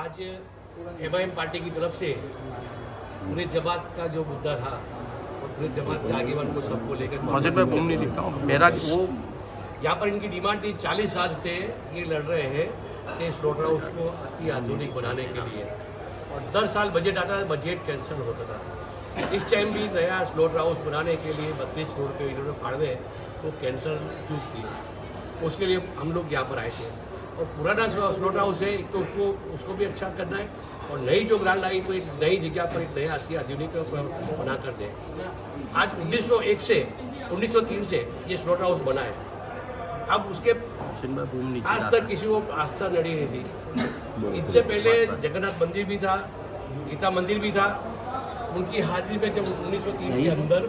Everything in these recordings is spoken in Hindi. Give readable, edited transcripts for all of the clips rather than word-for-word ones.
आज एमआईएम पार्टी की तरफ से पूरे जमात का जो मुद्दा था और पूरे जमात के आगेवान को सबको लेकर वो यहाँ पर इनकी डिमांड थी 40 साल से ये लड़ रहे हैं कि स्लॉटर हाउस को अति आधुनिक बनाने के लिए, और 10 साल बजट आता था, बजट कैंसिल होता था। इस टाइम भी नया स्लॉटर हाउस बनाने के लिए 32 करोड़ के इन्होंने फाड़े तो कैंसिल क्यों किए, उसके लिए हम लोग यहाँ पर आए थे। और पुराना स्लॉटर हाउस है, एक तो उसको भी अच्छा करना है, और नई जो ग्रांड आई तो एक नई जगह पर एक नया अति आधुनिक बना कर दें। आज 1903 से ये स्लॉटर हाउस बना है। अब उसके आज तक किसी को आस्था लड़ी नहीं थी। इनसे पहले जगन्नाथ मंदिर भी था, गीता मंदिर भी था, उनकी हाजिरी में जब 1903 के अंदर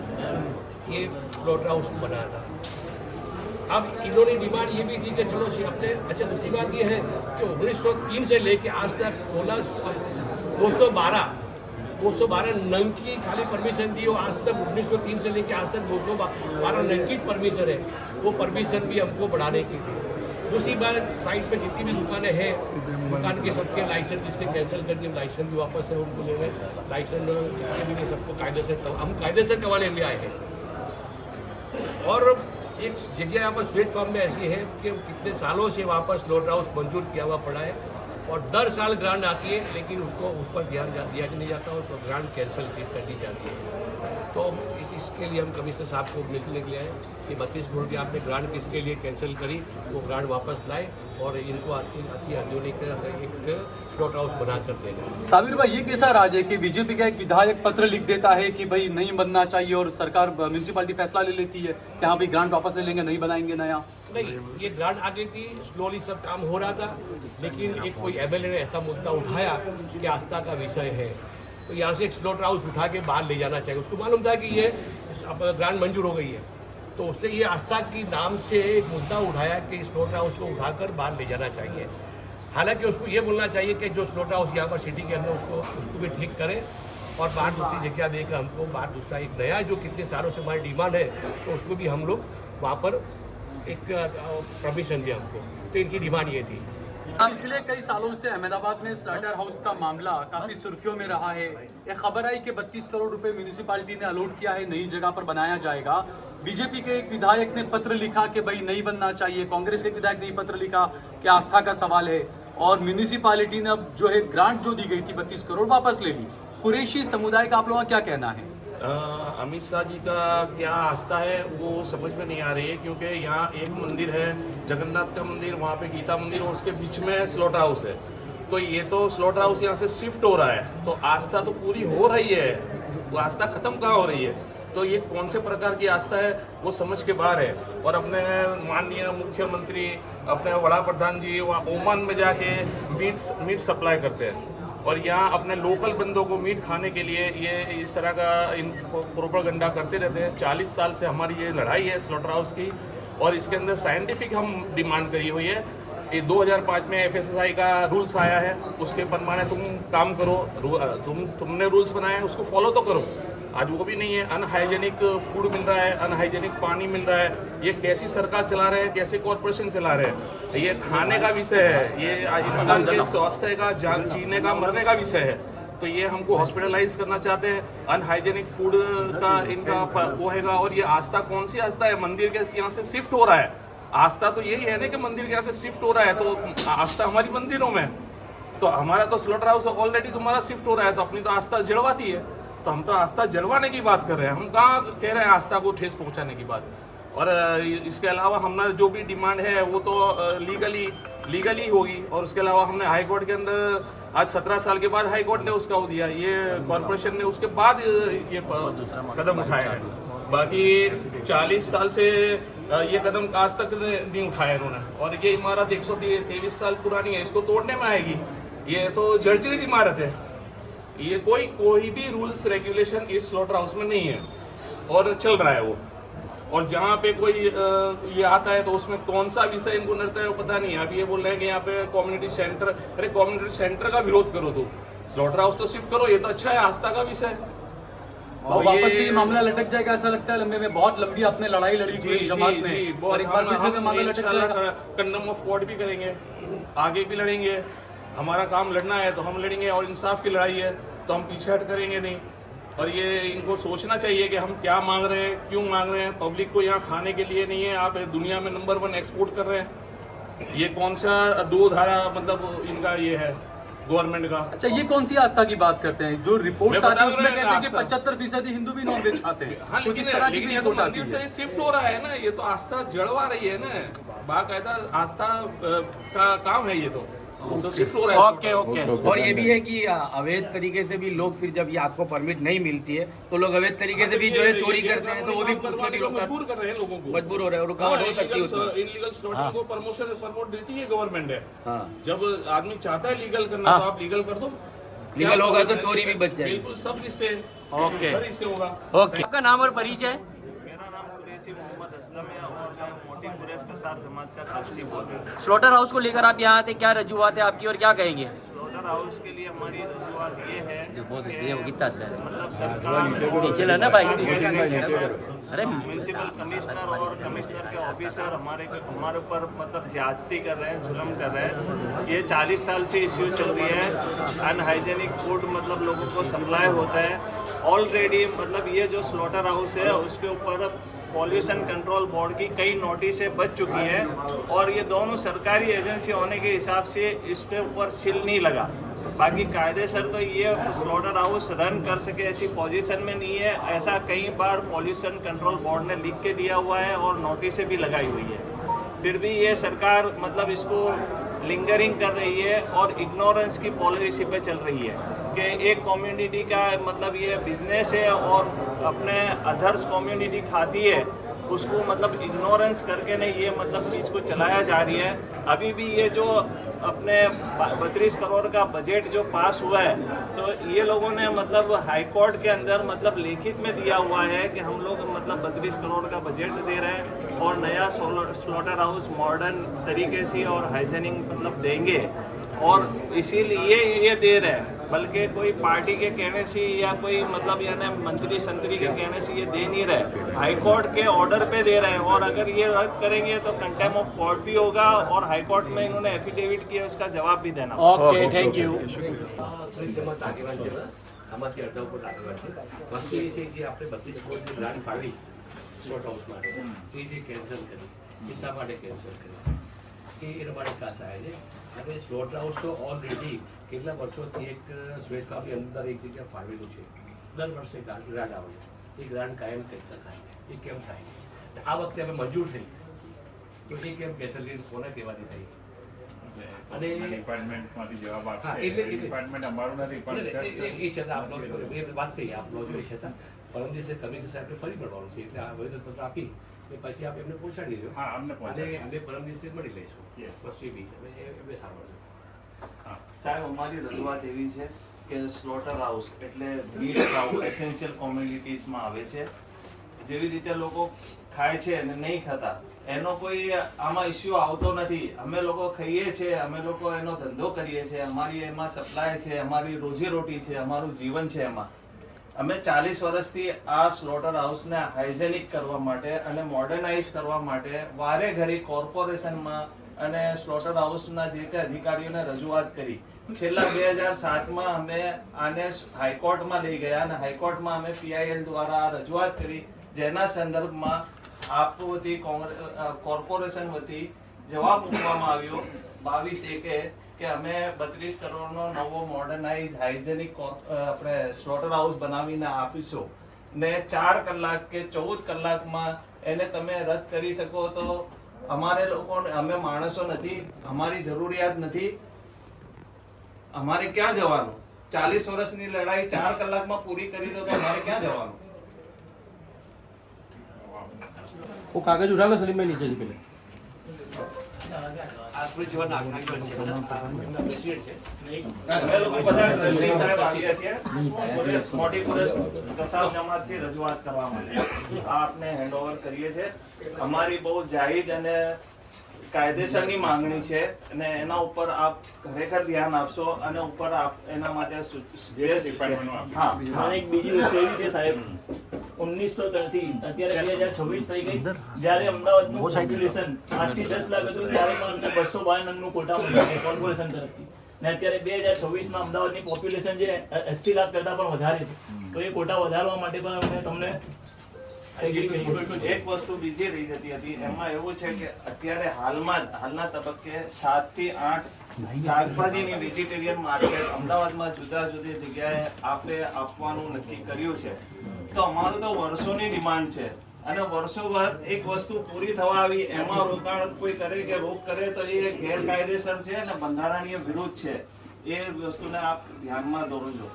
ये स्लॉटर हाउस बनाया था। अब इन्होंने डिमांड ये भी थी कि चलो अपने अच्छा, दूसरी बात ये है कि 1903 से लेके आज तक 212 नंग की खाली परमिशन दी, और आज तक 1903 से लेके आज तक 212 नंग की परमिशन है, वो परमिशन भी हमको बढ़ाने की थी। दूसरी बात, साइड पे जितनी भी दुकानें हैं, दुकान के सबके लाइसेंस जिसके कैंसिल कर दिए, लाइसेंस भी वापस है उनको ले रहे, लाइसेंस जिसके भी सबको कायदे से हम कायदे से करवाने लिए आए हैं। और एक जगह यहाँ पर स्वीट फार्म में ऐसी है कि कितने सालों से वहाँ पर स्लॉटर हाउस मंजूर किया हुआ पड़ा है, और 10 साल ग्रांट आती है, लेकिन उसको उस पर ध्यान दिया नहीं जाता, और तो ग्रांट कैंसिल कर दी जाती है। तो इसके लिए हम कमिश्नर साहब को मिलने के लिए आए कि 32 करोड़ की आपने ग्रांट किसके लिए कैंसिल करी, वो ग्रांट वापस लाए और इनको अति आधुनिक एक स्लॉटर हाउस बना कर देंगे। साबिर भाई, ये कैसा राज है कि बीजेपी का एक विधायक पत्र लिख देता है कि भाई नहीं बनना चाहिए, और सरकार म्यूनसिपालिटी फैसला ले लेती है कि हाँ भाई ग्रांट वापस ले लेंगे, नहीं बनाएंगे नया? नहीं, ये ग्रांट आ गई थी, स्लोली सब काम हो रहा था, लेकिन एक कोई एमएलए ने ऐसा मुद्दा उठाया कि आस्था का विषय है, तो यहाँ से एक स्लॉटर हाउस उठा के बाहर ले जाना चाहिए। उसको मालूम था कि ये ग्रांट मंजूर हो गई है, तो उससे ये आस्था की नाम से एक मुद्दा उठाया कि स्लॉटर हाउस को उठाकर बाहर ले जाना चाहिए। हालांकि उसको ये बोलना चाहिए कि जो स्लॉटर हाउस यहाँ पर सिटी के अंदर उसको भी ठीक करें, और बाहर दूसरी जगह देकर हमको बाहर दूसरा एक नया जो कितने सालों से हमारी डिमांड है, तो उसको भी हम लोग वहाँ पर एक परमिशन दिया हमको। तो इनकी डिमांड ये थी। पिछले कई सालों से अहमदाबाद में स्लॉटर हाउस का मामला काफी सुर्खियों में रहा है। एक खबर आई कि 32 करोड़ रुपए म्यूनिसिपालिटी ने अलॉट किया है, नई जगह पर बनाया जाएगा। बीजेपी के एक विधायक ने पत्र लिखा कि भाई नहीं बनना चाहिए, कांग्रेस के एक विधायक ने पत्र लिखा कि आस्था का सवाल है, और म्यूनिसिपालिटी ने अब जो है ग्रांट जो दी गई थी 32 करोड़ वापस ले ली। कुरैशी समुदाय का आप लोगों का क्या कहना है? अमित शाह जी का क्या आस्था है वो समझ में नहीं आ रही है, क्योंकि यहाँ एक मंदिर है जगन्नाथ का मंदिर, वहाँ पे गीता मंदिर, और उसके बीच में स्लॉटर हाउस है। तो ये तो स्लॉटर हाउस यहाँ से शिफ्ट हो रहा है, तो आस्था तो पूरी हो रही है, वो आस्था खत्म कहाँ हो रही है? तो ये कौन से प्रकार की आस्था है वो समझ के बाहर है। और अपने माननीय मुख्यमंत्री, अपने वड़ा प्रधान जी वहाँ ओमान में जाके मीट सप्लाई करते हैं, और यहाँ अपने लोकल बंदों को मीट खाने के लिए ये इस तरह का प्रोपेगेंडा करते रहते हैं। 40 साल से हमारी ये लड़ाई है स्लॉटर हाउस की, और इसके अंदर साइंटिफिक हम डिमांड करी हुई है। ये 2005 में FSSAI का रूल्स आया है, उसके प्रमाण तुम काम करो, तुमने रूल्स बनाए हैं उसको फॉलो तो करो। आज वो भी नहीं है, अनहाइजेनिक फूड मिल रहा है, अनहाइजेनिक पानी मिल रहा है। ये कैसी सरकार चला रहे हैं, कैसे कॉरपोरेशन चला रहे हैं? ये खाने का विषय है, ये इंसान के स्वास्थ्य का, जान जीने का, मरने का विषय है। तो ये हमको हॉस्पिटलाइज करना चाहते हैं, अनहाइजेनिक फूड का इनका वो हैगा। और ये आस्था कौन सी आस्था है? मंदिर के यहाँ से शिफ्ट हो रहा है। आस्था तो यही है ना कि मंदिर के यहाँ से शिफ्ट हो रहा है, तो आस्था हमारी मंदिरों में। तो हमारा तो स्लॉटर हाउस ऑलरेडी तुम्हारा शिफ्ट हो रहा है, तो अपनी तो आस्था जड़वाती है। तो हम तो आस्था जलवाने की बात कर रहे हैं, हम कहाँ कह रहे हैं आस्था को ठेस पहुंचाने की बात। और इसके अलावा हमारा जो भी डिमांड है वो तो लीगली होगी। और उसके अलावा हमने हाई कोर्ट के अंदर आज 17 साल के बाद हाई कोर्ट ने उसका वो दिया, ये कॉरपोरेशन ने उसके बाद ये कदम उठाया है। बाकी 40 साल से ये कदम आज तक नहीं उठाया इन्होंने। और ये इमारत 123 साल पुरानी है, इसको तोड़ने में आएगी। ये तो जर्जरित इमारत है, ये कोई भी रूल्स रेगुलेशन इस स्लॉटर हाउस में नहीं है, और चल रहा है वो। और जहाँ पे कोई ये आता है तो उसमें कौन सा विषय इनको नड़ता है वो पता नहीं है। अभी ये बोल रहे हैं कि यहाँ पे कम्युनिटी सेंटर, अरे कम्युनिटी सेंटर का विरोध करो, तो स्लॉटर हाउस तो शिफ्ट करो, ये तो अच्छा है, आस्था का विषय। और वापस से ये मामला लटक जाएगा ऐसा लगता है? लंबे में बहुत लंबी आपने लड़ाई लड़ी पूरी जमात में, और एक बार फिर से मामला लटक जाएगा। कंडम ऑफ कोर्ट भी करेंगे, आगे भी लड़ेंगे, हमारा काम लड़ना है तो हम लड़ेंगे, और इंसाफ की लड़ाई है तो हम पीछे हट करेंगे नहीं। और ये इनको सोचना चाहिए कि हम क्या मांग रहे हैं, क्यों मांग रहे हैं। पब्लिक को यहाँ खाने के लिए नहीं है, आप दुनिया में नंबर 1 एक्सपोर्ट कर रहे हैं। ये कौन सा 2 धारा मतलब इनका ये है गवर्नमेंट का। अच्छा, ये कौन सी आस्था की बात करते हैं? जो रिपोर्ट्स मैं आती है बता उसमें रहा हूं कहते हैं कि आस्था। 75% हिंदू भी नॉनवेज खाते हैं। हाँ, कुछ इस तरह की भी लेकिन ये तो रिपोर्ट आती मंदिर है। से शिफ्ट हो रहा है ना, ये तो आस्था जड़वा रही है ना, बाकायदा आस्था का काम है ये तो शिफ्ट हो रहा है। Okay okay. और ये भी है कि अवैध तरीके से भी लोग फिर जब ये आपको परमिट नहीं मिलती है तो लोग अवैध तरीके से भी जो है चोरी करते हैं, तो वो भी उसमें भी लोग मजबूर कर रहे हैं लोगों को, मजबूर हो रहे हैं, रुकावट हो सकती है उसमें। इनलीगल स्लॉटिंग को प्रमोट देती है गवर्नमेंट है। हाँ, जब आदमी चाहता है लीगल करना तो आप लीगल कर दो, लीगल होगा तो चोरी भी बच जाएगी। बिल्कुल सब इससे ओके हर इससे होगा। ओके। आपका नाम और परिचय? मेरा नाम कुरैशी मोहम्मद असलम है और मैं मोटी कुरैश कसार जमात का ट्रस्टी बोल रहा हूँ। स्लॉटर हाउस को लेकर आप यहाँ आते, क्या रजूआत है आपकी और क्या कहेंगे? स्लॉटर हाउस के लिए हमारी रजूआत ये है वो कितना मतलब सरकार नीचे ला ना भाई। अरे म्यूनसिपल कमिश्नर और कमिश्नर के ऑफिसर हमारे ऊपर मतलब ज्यादती कर रहे हैं, जुल्म कर रहे हैं। ये 40 साल से इश्यू चल रही है। अनहाइजेनिक फूड मतलब लोगों को सप्लाई होता है ऑलरेडी। मतलब ये जो स्लॉटर हाउस है उसके ऊपर पॉल्यूशन कंट्रोल बोर्ड की कई नोटिसें बच चुकी है और ये दोनों सरकारी एजेंसी होने के हिसाब से इसके ऊपर सील नहीं लगा। बाकी कायदे सर तो ये स्लॉटर हाउस रन कर सके ऐसी पोजीशन में नहीं है। ऐसा कई बार पॉल्यूशन कंट्रोल बोर्ड ने लिख के दिया हुआ है और नोटिसें भी लगाई हुई है, फिर भी ये सरकार मतलब इसको लिंगरिंग कर रही है और इग्नोरेंस की पॉलिसी पे चल रही है कि एक कम्युनिटी का मतलब ये बिजनेस है और अपने अदर्स कम्युनिटी खाती है, उसको मतलब इग्नोरेंस करके नहीं ये मतलब चीज़ को चलाया जा रही है। अभी भी ये जो अपने 32 करोड़ का बजट जो पास हुआ है तो ये लोगों ने मतलब हाई कोर्ट के अंदर मतलब लिखित में दिया हुआ है कि हम लोग मतलब 32 करोड़ का बजट दे रहे हैं और नया स्लॉटर हाउस मॉडर्न तरीके से और हाइजेनिक मतलब देंगे और इसीलिए ये दे रहे हैं। बल्कि कोई पार्टी के कहने से या कोई मतलब यानी मंत्री संतरी के कहने से ये दे नहीं रहे, हाई कोर्ट के ऑर्डर पे दे रहे हैं। और अगर ये रद्द करेंगे तो कंटेम्प्ट ऑफ कोर्ट भी होगा और हाई कोर्ट में इन्होंने एफिडेविट किया उसका जवाब भी देना। Okay, thank you. ફરી જમાત આગેવાન છે, આમાંથી અડધા ઉપર આગેવાન છે। વસ્તુ એ છે કે આપણે 32 કરોડની ગ્રાન્ટ ફાળવી સ્લોટ હાઉસ માટે, એ જે કેન્સલ કરી એ શા માટે કેન્સલ કરી એ એના માટે ખાસ આવ્યા છે। અને સ્લોટ હાઉસ તો ઓલરેડી કેટલા વર્ષોથી એક શ્વેત ફાર્મની અંદર એક જગ્યા ફાળવેલું છે। દર વર્ષે ગ્રાન્ટ આવે છે, એ ગ્રાન્ટ કાયમ કેન્સલ થાય, એ કેમ થાય? આ વખતે હવે મંજૂર થઈ તો એ કેમ કેન્સલ કરી, કોને કહેવાથી થઈ? અને ડિપાર્ટમેન્ટમાંથી જવાબ હા, આપશે એટલે ડિપાર્ટમેન્ટ અમારું નથી પણ just એ છતાં આપનો એ વાત થઈ આપનો જો એ છતાં પરમ દિવસે કમિશનર સાહેબને ફરી મળવાનું છે એટલે આ આવેદનપત્ર આપી એ પછી આપ એમને પહોંચાડી દેજો હા અમને અને પહોંચાડો અમે પરમ દિવસે મળી લઈશું। Yes. વસ્તુ એ બી છે એમને સાંભળજો। સાહેબ અમારી રજૂઆત એવી છે કે સ્લોટર હાઉસ એટલે મીટ ખાવું એસેન્શિયલ કોમ્યુનિટીઝમાં આવે છે। જેવી રીતે લોકો ખાય છે અને નહીં ખાતા એનો કોઈ આમાં ઇસ્યુ આવતો નથી। અમે લોકો ખાઈએ છીએ, અમે લોકો એનો ધંધો કરીએ છીએ, અમારી એમાં સપ્લાય છે, અમારી રોજીરોટી છે, અમારું જીવન છે એમાં। અમે 40 વર્ષથી આ સ્લોટર હાઉસને હાઇજેનિક કરવા માટે અને મોડર્નાઇઝ કરવા માટે વારે ઘડી કોર્પોરેશનમાં અને સ્લોટર હાઉસના જે તે અધિકારીઓને રજૂઆત કરી। છેલ્લા 2007માં અમે આને હાઈકોર્ટમાં લઈ ગયા અને હાઈકોર્ટમાં અમે PIL દ્વારા આ રજૂઆત કરી, જેના સંદર્ભમાં આપ વતી કોર્પોરેશન વતી જવાબ મૂકવામાં આવ્યો 22/1 કે અમે 32 કરોડનો નવો મોડર્નાઇઝ હાઇજેનિક આપણે સ્લોટર હાઉસ બનાવીને આપીશું ને 4 કલાક કે 14 કલાકમાં એને તમે રદ કરી શકો તો અમારે લોકોને અમે માણસો નથી, અમારી જરૂરિયાત નથી, અમારે ક્યાં જવાનું? 40 વર્ષની લડાઈ 4 કલાકમાં પૂરી કરી દો તો અમારે ક્યાં જવાનું? वो कागज उठा लो सलीम भाई नीचे जी पहले। આપણે જેવા નાગરિક છે એમના પ્રેસિડેન્ટ છે। અમે લોકો બધા ટ્રસ્ટી સાહેબ આવ્યા છીએ મોટી કુરૈશ કસાર જમાતથી રજૂઆત કરવા માટે આ આપને હેન્ડઓવર કરીએ છીએ। અમારી બહુ જાયજ અને કાયદેસરની માંગણી છે અને એના ઉપર આપ ખરેખર ધ્યાન આપશો અને ઉપર આપ એના માટે હા અને એક બીજી વસ્તુ એવી છે સાહેબ 1903 થી અત્યારે 2026 થઈ ગઈ, જ્યારે અમદાવાદનું પોપ્યુલેશન 8 થી 10 લાખ હતું ત્યારે પણ અમને 252 રનનું કોટા મળ્યું કોર્પોરેશન તરફથી। ને અત્યારે 2026માં અમદાવાદની પોપ્યુલેશન જે 80 લાખ કરતાં પણ વધારે છે, તો એ કોટા વધારવા માટે પણ અમે તમને એક વસ્તુ બીજી રહી જતી હતી, એમાં એવું છે કે અત્યારે હાલના તબક્કે 7 થી 8 શાકભાજીની વેજીટેરિયન માર્કેટ અમદાવાદમાં જુદા જુદી જગ્યાએ આપવાનું નક્કી કર્યું છે. તો અમારું તો વર્ષોની ડિમાન્ડ છે અને વર્ષો બાદ એક વસ્તુ પૂરી થવા આવી, એમાં રોકાણ કોઈ કરે કે રોક કરે તો એ ગેરકાયદેસર છે અને બંધારણીય વિરુદ્ધ છે. એ વસ્તુને આપ ધ્યાનમાં દોરજો.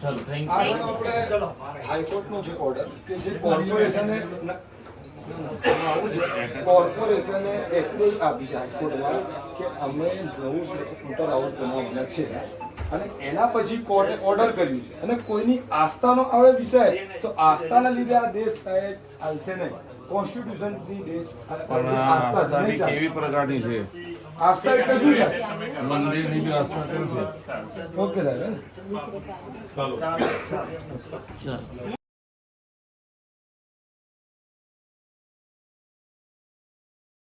ચાલો થેન્ક આ આપણે હાઈકોર્ટનો જે ઓર્ડર કે જે કોર્પોરેશને કોર્પોરેશને એફિડેવિટ આપી છે હાઈકોર્ટમાં કે અમે નવું સ્કૂટર હાઉસ બનાવવાના છે અને એના પછી કોર્ટે ઓર્ડર કર્યું છે અને કોઈની આસ્થાનો આવે વિષય તો આસ્થાના લીધે આ દેશ સાહેબ ચાલશે નહીં. કોન્સ્ટિટ્યુશનની દેશ આસ્થા નહીં ચાલે. કેવી પ્રકારની છે આસ્થા એટલે શું છે? મંદિરની બી આસ્થા કેવી છે ઓકે સાહેબ. ચાલો